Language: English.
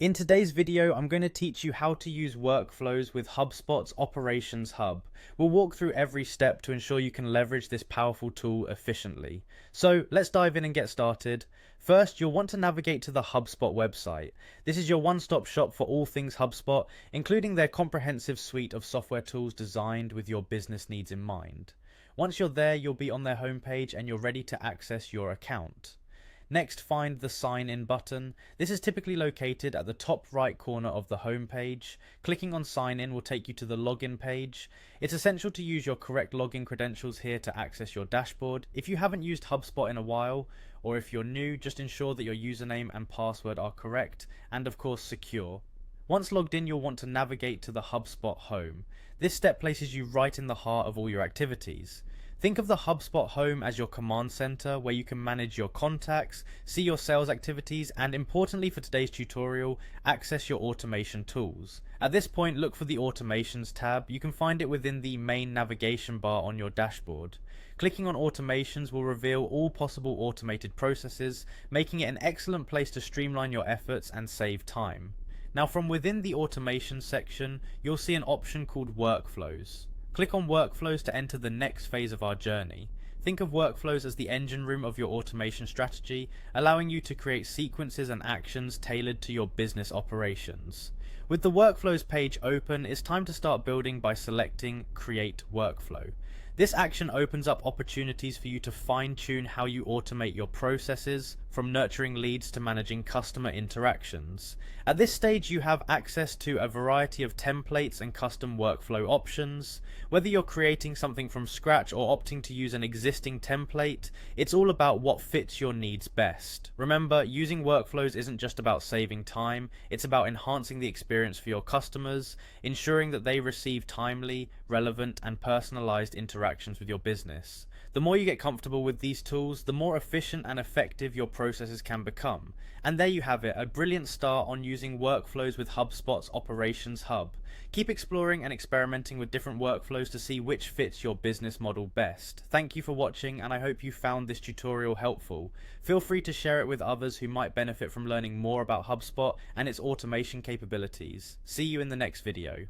In today's video, I'm going to teach you how to use workflows with HubSpot's Operations Hub. We'll walk through every step to ensure you can leverage this powerful tool efficiently. So let's dive in and get started. First, you'll want to navigate to the HubSpot website. This is your one-stop shop for all things HubSpot, including their comprehensive suite of software tools designed with your business needs in mind. Once you're there, you'll be on their homepage and you're ready to access your account. Next, find the Sign In button. This is typically located at the top right corner of the home page. Clicking on Sign In will take you to the login page. It's essential to use your correct login credentials here to access your dashboard. If you haven't used HubSpot in a while, or if you're new, just ensure that your username and password are correct and of course secure. Once logged in, you'll want to navigate to the HubSpot home. This step places you right in the heart of all your activities. Think of the HubSpot home as your command center where you can manage your contacts, see your sales activities, and importantly for today's tutorial, access your automation tools. At this point, look for the Automations tab. You can find it within the main navigation bar on your dashboard. Clicking on Automations will reveal all possible automated processes, making it an excellent place to streamline your efforts and save time. Now, from within the Automation section, you'll see an option called Workflows. Click on Workflows to enter the next phase of our journey. Think of workflows as the engine room of your automation strategy, allowing you to create sequences and actions tailored to your business operations. With the Workflows page open, it's time to start building by selecting Create Workflow. This action opens up opportunities for you to fine-tune how you automate your processes, from nurturing leads to managing customer interactions. At this stage, you have access to a variety of templates and custom workflow options. Whether you're creating something from scratch or opting to use an existing template, it's all about what fits your needs best. Remember, using workflows isn't just about saving time, it's about enhancing the experience for your customers, ensuring that they receive timely, relevant, and personalized interactions with your business. The more you get comfortable with these tools, the more efficient and effective your processes can become. And there you have it, a brilliant start on using workflows with HubSpot's Operations Hub. Keep exploring and experimenting with different workflows to see which fits your business model best. Thank you for watching, and I hope you found this tutorial helpful. Feel free to share it with others who might benefit from learning more about HubSpot and its automation capabilities. See you in the next video.